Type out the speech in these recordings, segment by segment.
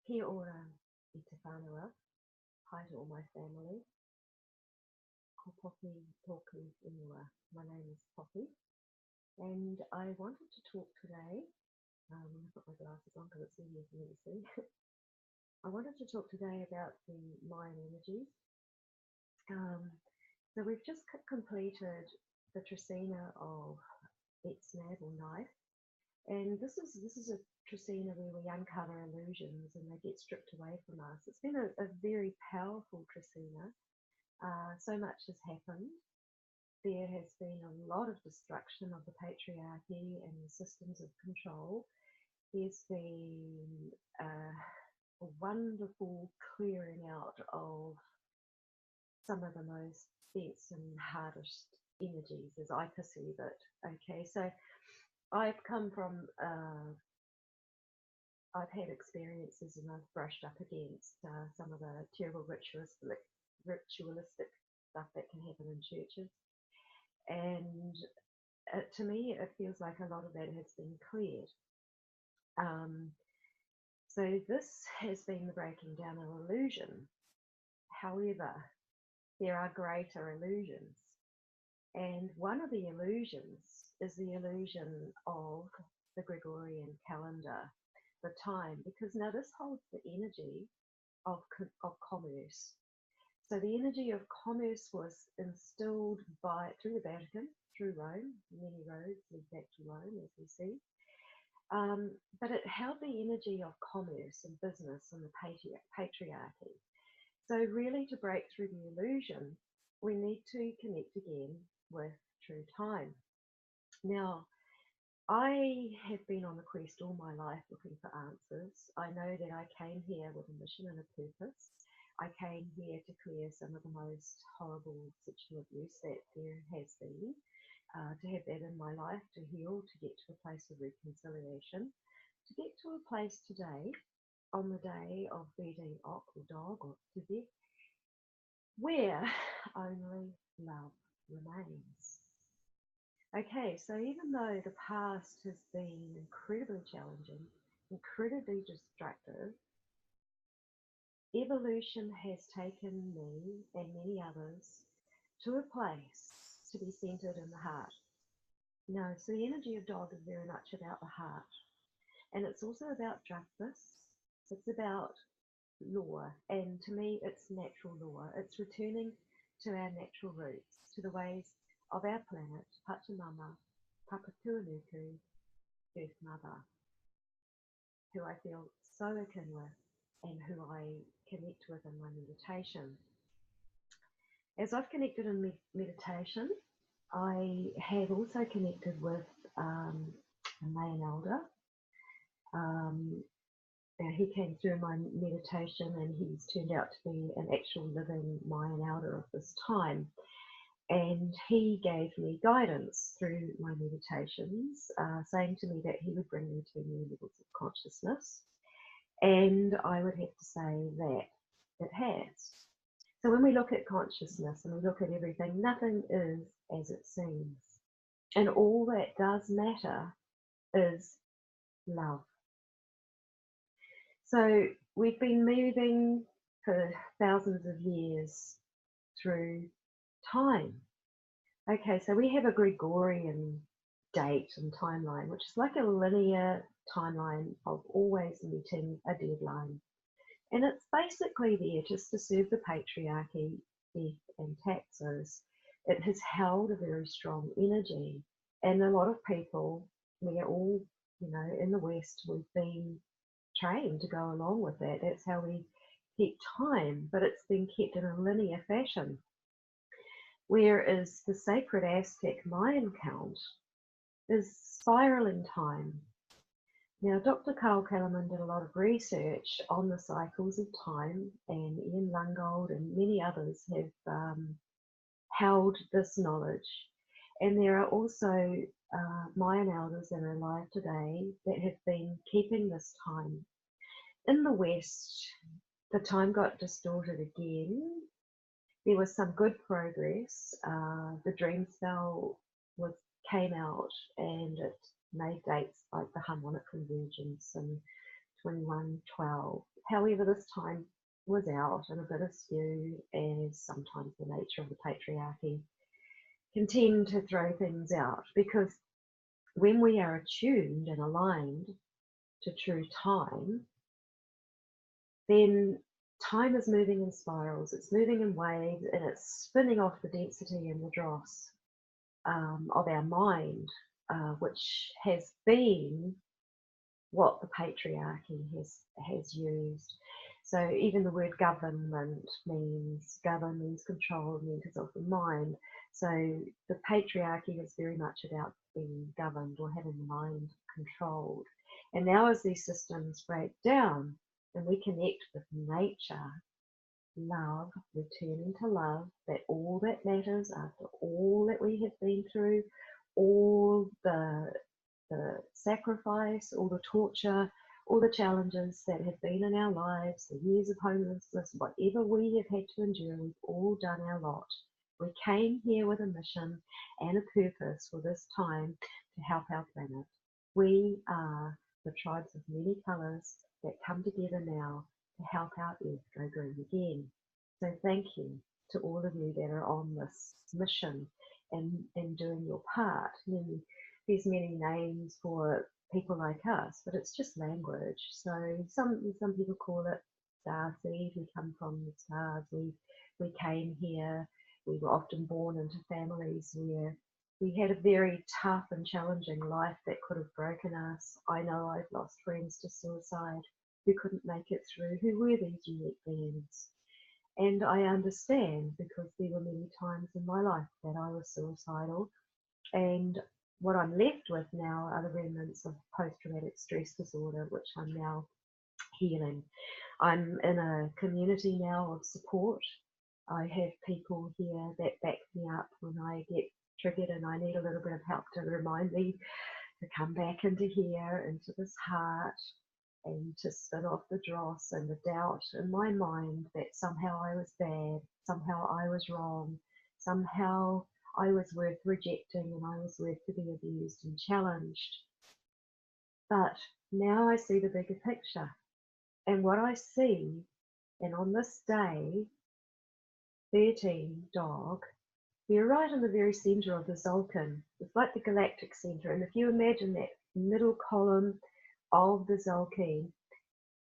Kia ora i te whānau. Hi to all my family. Ko Poppy tōku ingoa. My name is Poppy, and I wanted to talk today. I'm going to put my glasses on because it's easier for me to see. I wanted to talk today about the Mayan energies. So we've just completed the Tricina of Tz'i or knife, and this is a Tricina where we uncover illusions and they get stripped away from us. It's been a very powerful Tricina. So much has happened. There has been a lot of destruction of the patriarchy and the systems of control. There's been a wonderful clearing out of some of the most dense and hardest energies as I perceive it. Okay, so I've come from, I've had experiences and I've brushed up against some of the terrible ritualistic stuff that can happen in churches. And to me, it feels like a lot of that has been cleared. So this has been the breaking down of illusion. However, there are greater illusions. And one of the illusions is the illusion of the Gregorian calendar, the time, because now this holds the energy of commerce. So the energy of commerce was instilled through the Vatican, through Rome. Many roads lead back to Rome, as we see. But it held the energy of commerce and business and the patriarchy. So really, to break through the illusion, we need to connect again with true time. Now, I have been on the quest all my life looking for answers. I know that I came here with a mission and a purpose. I came here to clear some of the most horrible sexual abuse that there has been, to have that in my life, to heal, to get to a place of reconciliation, to get to a place today, on the day of 13 Ok or Dog or Tz'i, where only love remains. Okay, so even though the past has been incredibly challenging, incredibly destructive, evolution has taken me and many others to a place to be centered in the heart. No, so the energy of dog is very much about the heart. And it's also about justice. It's about law. And to me, it's natural law. It's returning to our natural roots, to the ways of our planet, Pachamama, Papatuanuku, Earth Mother, who I feel so akin with and who I connect with in my meditation. As I've connected in meditation, I have also connected with a Mayan elder. He came through my meditation and he's turned out to be an actual living Mayan elder of this time. And he gave me guidance through my meditations, saying to me that he would bring me to new levels of consciousness. And I would have to say that it has. So when we look at consciousness and we look at everything, nothing is as it seems. And all that does matter is love. So we've been moving for thousands of years through time. Okay, so we have a Gregorian date and timeline, which is like a linear timeline of always meeting a deadline. And it's basically there just to serve the patriarchy, death and taxes. It has held a very strong energy. And a lot of people, we are all, in the West, we've been trained to go along with that. That's how we keep time, but it's been kept in a linear fashion. Whereas the sacred Aztec Mayan count is spiraling time. Now, Dr. Carl Kellerman did a lot of research on the cycles of time, and Ian Lungold and many others have held this knowledge. And there are also Mayan elders that are alive today that have been keeping this time. In the West, the time got distorted again. There was some good progress. The dream spell came out and it made dates like the harmonic convergence and 2112. However, this time was out and a bit askew, as sometimes the nature of the patriarchy can tend to throw things out, because when we are attuned and aligned to true time, then time is moving in spirals, it's moving in waves, and it's spinning off the density and the dross of our mind, which has been what the patriarchy has used. So even the word government means control, means of the mind. So the patriarchy is very much about being governed or having the mind controlled. And now as these systems break down and we connect with nature, love, returning to love, that all that matters after all that we have been through, all the sacrifice, all the torture, all the challenges that have been in our lives, the years of homelessness, whatever we have had to endure, we've all done our lot. We came here with a mission and a purpose for this time to help our planet. We are the tribes of many colours that come together now to help our earth go green again. So thank you to all of you that are on this mission and doing your part. There's many names for people like us, but it's just language. So some people call it star seed. We come from the stars. We came here. We were often born into families where we had a very tough and challenging life that could have broken us. I know I've lost friends to suicide who couldn't make it through, who were these unique beings. And I understand, because there were many times in my life that I was suicidal, and what I'm left with now are the remnants of post-traumatic stress disorder, which I'm now healing. I'm in a community now of support. I have people here that back me up when I get triggered and I need a little bit of help to remind me to come back into here, into this heart, and to spin off the dross and the doubt in my mind that somehow I was bad, somehow I was wrong, somehow I was worth rejecting and I was worth to be abused and challenged. But now I see the bigger picture. And what I see, and on this day, 13 dog, we're right in the very center of the Zolkin. It's like the galactic center. And if you imagine that middle column of the Zolkin,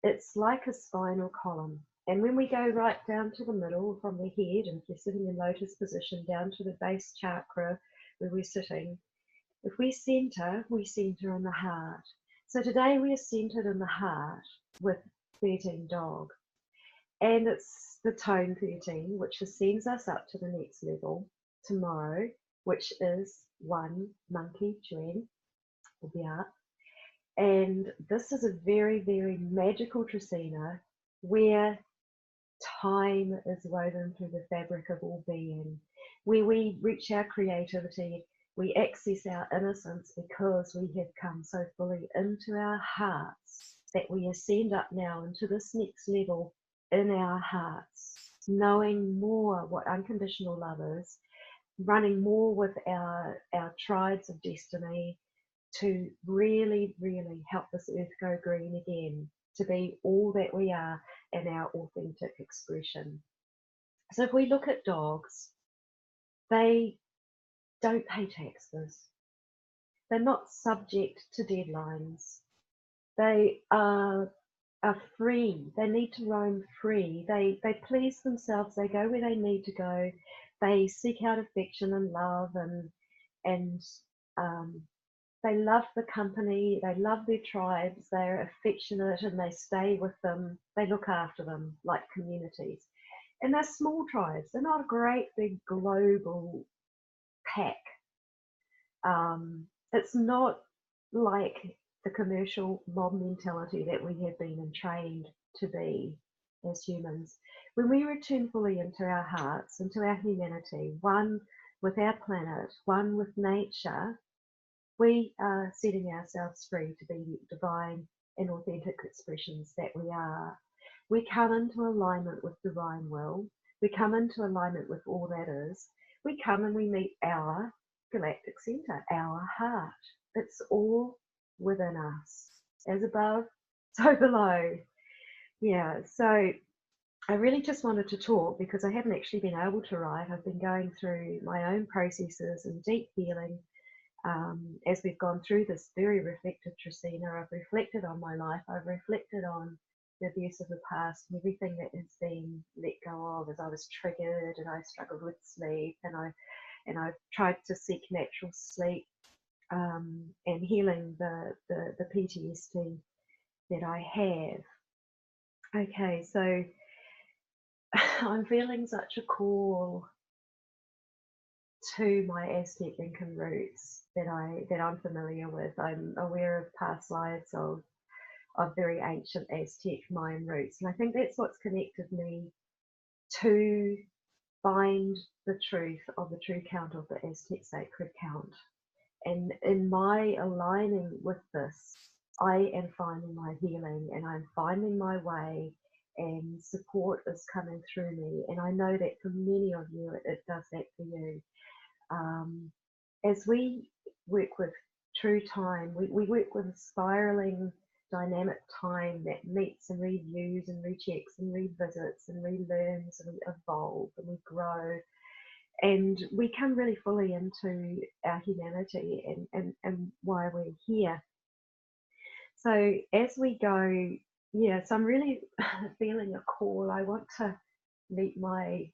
it's like a spinal column. And when we go right down to the middle from the head, and if you're sitting in lotus position, down to the base chakra where we're sitting, if we center in the heart. So today we are centered in the heart with 13 dog. And it's the tone 13, which sends us up to the next level tomorrow, which is 1 monkey Juan, will be up. And this is a very, very magical Tricina where time is woven through the fabric of all being, where we reach our creativity, we access our innocence because we have come so fully into our hearts that we ascend up now into this next level in our hearts, knowing more what unconditional love is, running more with our tribes of destiny to really, really help this earth go green again, to be all that we are in our authentic expression. So if we look at dogs, they don't pay taxes. They're not subject to deadlines. They are free. They need to roam free. They please themselves. They go where they need to go. They seek out affection and love, and they love the company. They love their tribes. They're affectionate and they stay with them. They look after them like communities. And they're small tribes. They're not a great big global pack. It's not like the commercial mob mentality that we have been trained to be as humans. When we return fully into our hearts, into our humanity, one with our planet, one with nature, we are setting ourselves free to be the divine and authentic expressions that we are. We come into alignment with divine will. We come into alignment with all that is. We come and we meet our galactic center, our heart. It's all within us. As above, so below. Yeah, so I really just wanted to talk because I haven't actually been able to write. I've been going through my own processes and deep healing. As we've gone through this very reflective Trisina, I've reflected on my life. I've reflected on the abuse of the past and everything that has been let go of as I was triggered and I struggled with sleep and I've tried to seek natural sleep and healing the PTSD that I have. Okay, so I'm feeling such a call to my Aztec Incan roots that I'm familiar with. I'm aware of past lives of very ancient Aztec Mayan roots, and I think that's what's connected me to find the truth of the true count of the Aztec sacred count. And in my aligning with this, I am finding my healing and I'm finding my way, and support is coming through me. And I know that for many of you, it does that for you. As we work with true time, we work with a spiraling dynamic time that meets and reviews and rechecks and revisits and relearns and we evolve and we grow and we come really fully into our humanity and why we're here. So as we go, yeah, so I'm really feeling a call. I want to meet my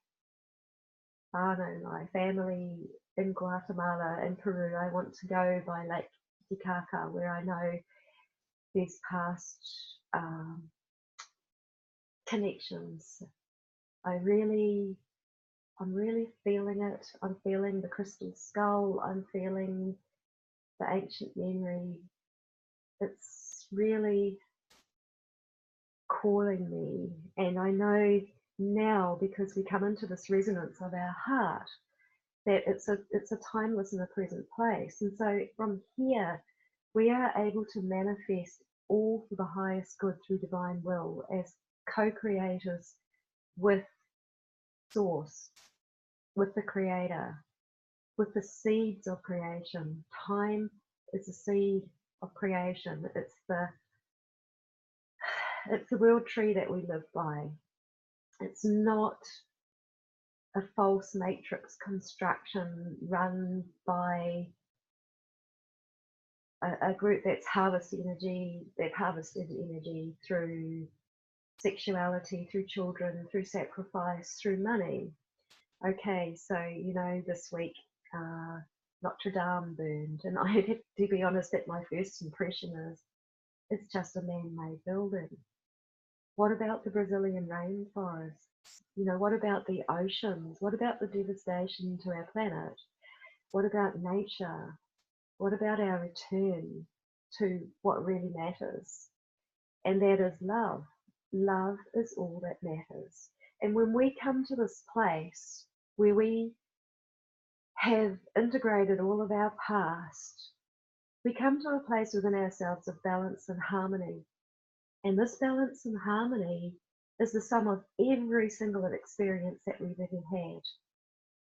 my family in Guatemala and Peru. I want to go by Lake Titicaca, where I know there's past connections. I'm really feeling it. I'm feeling the crystal skull. I'm feeling the ancient memory. It's really calling me, and I know now because we come into this resonance of our heart that it's a timeless and a present place. And so from here, we are able to manifest all for the highest good through divine will as co-creators with source, with the creator, with the seeds of creation. Time is the seed of creation. It's the world tree that we live by. It's not a false matrix construction run by a group that's harvested energy through sexuality, through children, through sacrifice, through money. Okay, so this week Notre Dame burned, and I have to be honest that my first impression is it's just a man-made building. What about the Brazilian rainforests? What about the oceans? What about the devastation to our planet? What about nature? What about our return to what really matters? And that is love. Love is all that matters. And when we come to this place where we have integrated all of our past, we come to a place within ourselves of balance and harmony. And this balance and harmony is the sum of every single experience that we've ever had.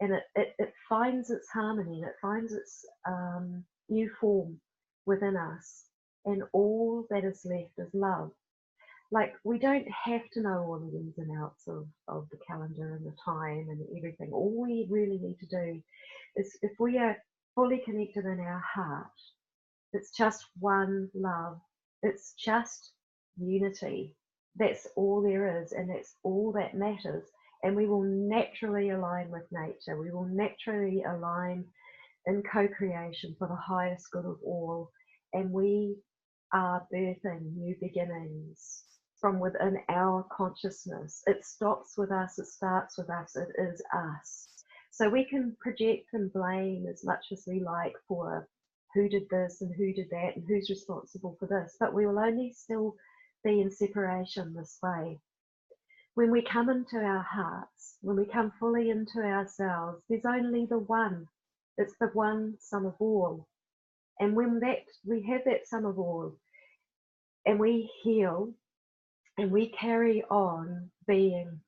And it finds its harmony and it finds its new form within us. And all that is left is love. Like, we don't have to know all the ins and outs of the calendar and the time and everything. All we really need to do is, if we are fully connected in our heart, it's just one love. It's just unity. That's all there is, and that's all that matters. And we will naturally align with nature. We will naturally align in co-creation for the highest good of all. And we are birthing new beginnings from within our consciousness. It stops with us, it starts with us, it is us. So we can project and blame as much as we like for who did this and who did that and who's responsible for this, but we will only still be in separation this way. When we come into our hearts, when we come fully into ourselves, there's only the one. It's the one sum of all. And when we have that sum of all, and we heal, and we carry on being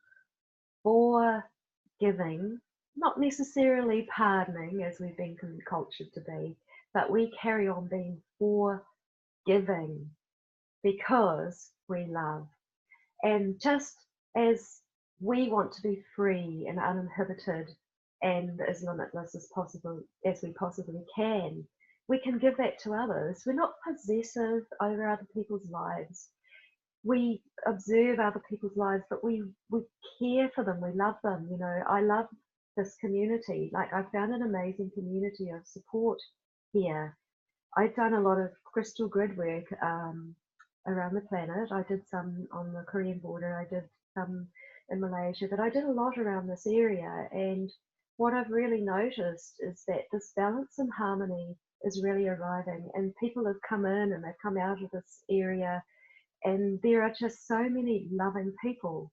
forgiving, not necessarily pardoning as we've been cultured to be, but we carry on being forgiving. because we love. And just as we want to be free and uninhibited and as limitless as possible as we possibly can, we can give that to others. We're not possessive over other people's lives. We observe other people's lives, but we care for them. We love them. You know, I love this community. Like, I found an amazing community of support here. I've done a lot of crystal grid work around the planet. I did some on the Korean border. I did some in Malaysia, but I did a lot around this area. And what I've really noticed is that this balance and harmony is really arriving, and people have come in and they've come out of this area, and there are just so many loving people.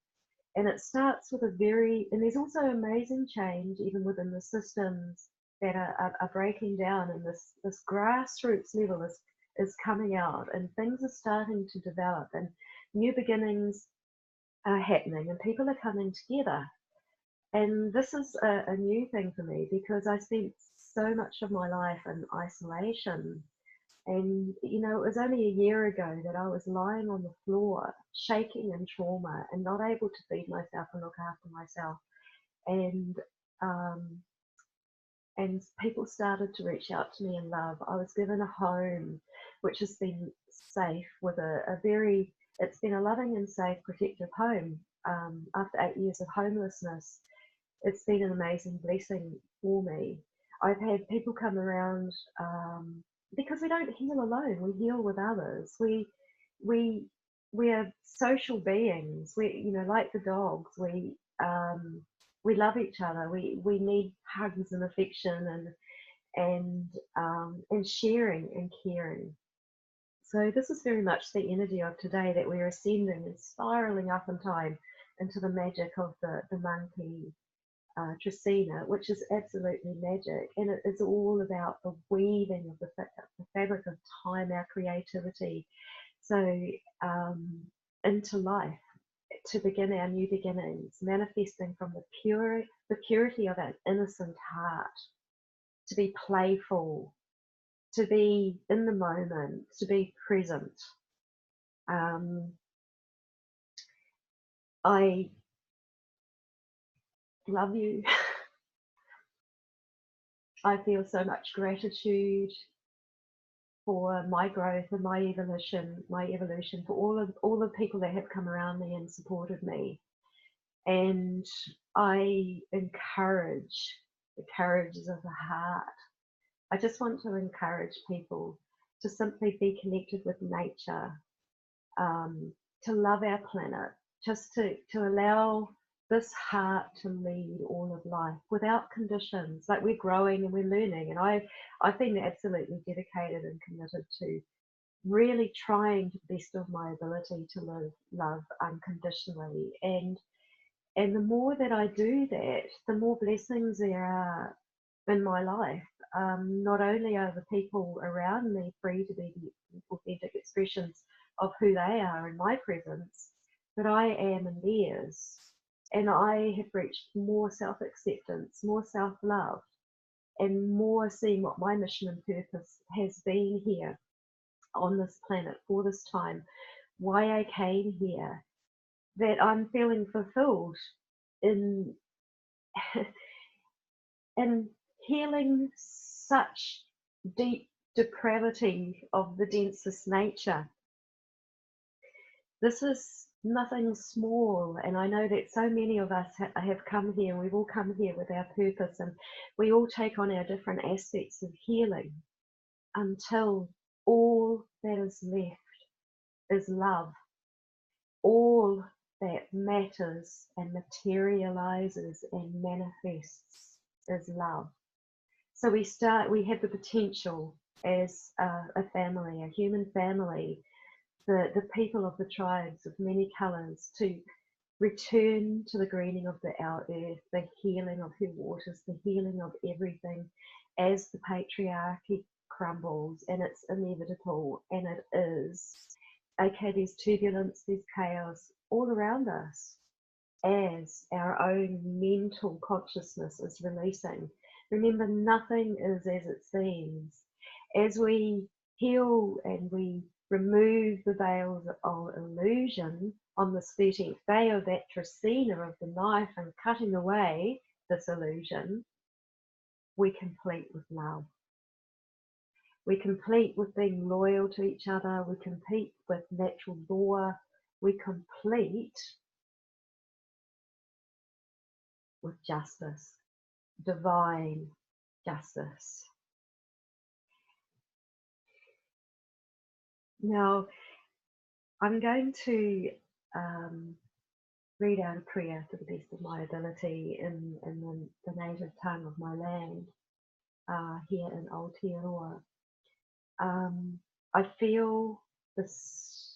And it starts with and there's also amazing change even within the systems that are breaking down, and this grassroots level is coming out, and things are starting to develop, and new beginnings are happening, and people are coming together. And this is a new thing for me because I spent so much of my life in isolation. And, you know, it was only a year ago that I was lying on the floor, shaking in trauma and not able to feed myself and look after myself. And um, and people started to reach out to me in love. I was given a home, which has been safe with it's been a loving and safe, protective home. After 8 years of homelessness, it's been an amazing blessing for me. I've had people come around because we don't heal alone. We heal with others. We we are social beings. You know, like the dogs. We love each other. We need hugs and affection and sharing and caring. So this is very much the energy of today, that we're ascending and spiraling up in time into the magic of the monkey Tz'i, which is absolutely magic, and it is all about the weaving of the fabric of time, our creativity, so into life, to begin our new beginnings, manifesting from the purity of our innocent heart, to be playful, to be in the moment, to be present. I love you. I feel so much gratitude for my growth and my evolution, for all the people that have come around me and supported me. And I encourage the courages of the heart. I just want to encourage people to simply be connected with nature, to love our planet, just to allow this heart to lead all of life without conditions. Like, we're growing and we're learning, and I've been absolutely dedicated and committed to really trying to the best of my ability to live love unconditionally. And the more that I do that, the more blessings there are in my life. Not only are the people around me free to be the authentic expressions of who they are in my presence, but I am in theirs. And I have reached more self-acceptance, more self-love, and more seeing what my mission and purpose has been here on this planet for this time, why I came here, that I'm feeling fulfilled in in healing such deep depravity of the densest nature. This is nothing small, and I know that so many of us have come here, and we've all come here with our purpose, and we all take on our different aspects of healing until all that is left is love. All that matters and materializes and manifests is love. So we have the potential as a family, a human family, the people of the tribes of many colors, to return to the greening of our earth, the healing of her waters, the healing of everything, as the patriarchy crumbles, and it's inevitable, and it is. Okay, there's turbulence, there's chaos all around us as our own mental consciousness is releasing. Remember, nothing is as it seems. As we heal and we remove the veils of illusion on this 13th day of that Tricina of the knife and cutting away this illusion, we complete with love. We complete with being loyal to each other. We complete with natural law. We complete with justice, divine justice. Now, I'm going to read out a prayer to the best of my ability in the native tongue of my land here in Aotearoa. I feel this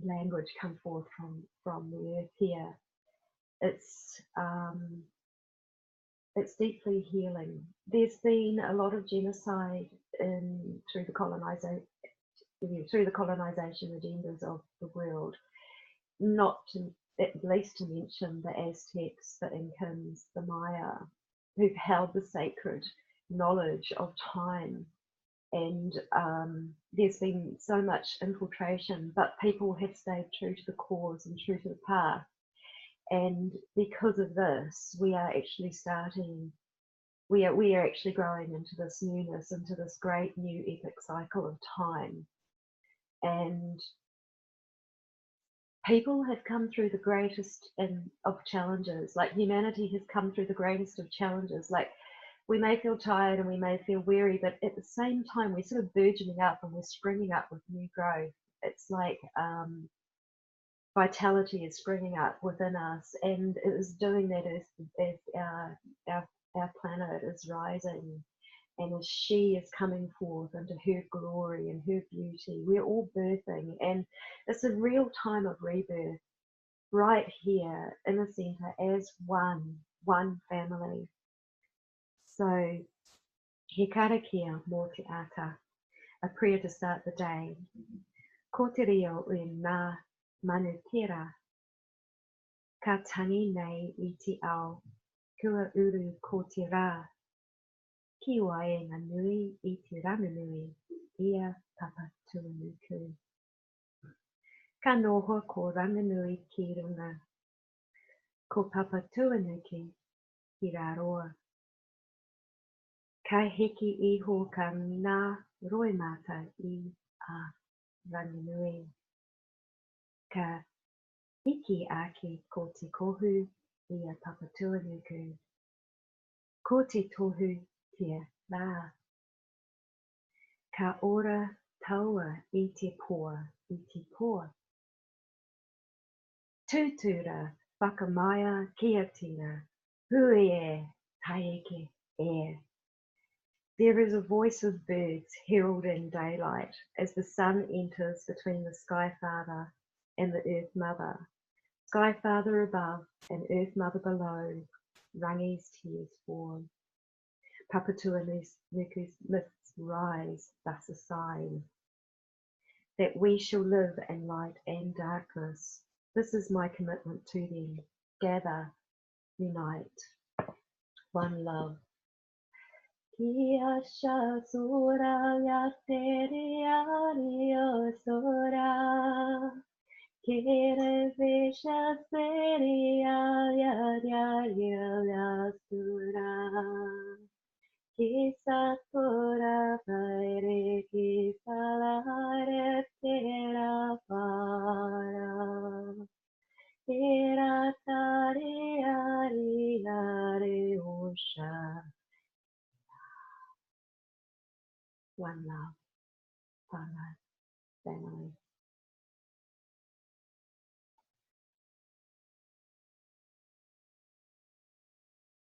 language come forth from the earth here. It's deeply healing. There's been a lot of genocide through the colonization agendas of the world, not to, at least to mention the Aztecs, the Incans, the Maya, who've held the sacred knowledge of time. And there's been so much infiltration, but people have stayed true to the cause and true to the path. And because of this, we are actually growing into this newness, into this great new epic cycle of time. And people have come through the greatest of challenges. Like, humanity has come through the greatest of challenges. Like, we may feel tired and we may feel weary, but at the same time, we're sort of burgeoning up and we're springing up with new growth. It's like vitality is springing up within us, and it is doing that as our planet is rising, and as she is coming forth into her glory and her beauty. We're all birthing, and it's a real time of rebirth right here in the center as one family. So, he karakia mō te ata, a prayer to start the day. Ko te reo e ngā manutera, ka tangi nei I te ao, kua uru ko te rā, ki wae ngā nui I te ranunui, ia papa tuanuku. Ka noho ko ranunui ki runga, ko papa tuanuki ki rāroa. Ka heki iho ka ngā roimata I a ranunui. Ka hiki ake ko te kohu I a papa tuanuku. Ko te tohu tia rā. Ka ora taua I te pō. Tūtura whakamaya kia tira. Hui e, taike e. There is a voice of birds heralding daylight as the sun enters between the Sky Father and the Earth Mother. Sky Father above and Earth Mother below, Rangi's tears fall. Papatuanuku's myths rise, thus a sign that we shall live in light and darkness. This is my commitment to them. Gather, unite, one love. Kia sha sora ya tere ario sora. Kere vesha seri ya sura. Kisa tora paire kisa lare tera para. Era tare ari are osha. One love, family.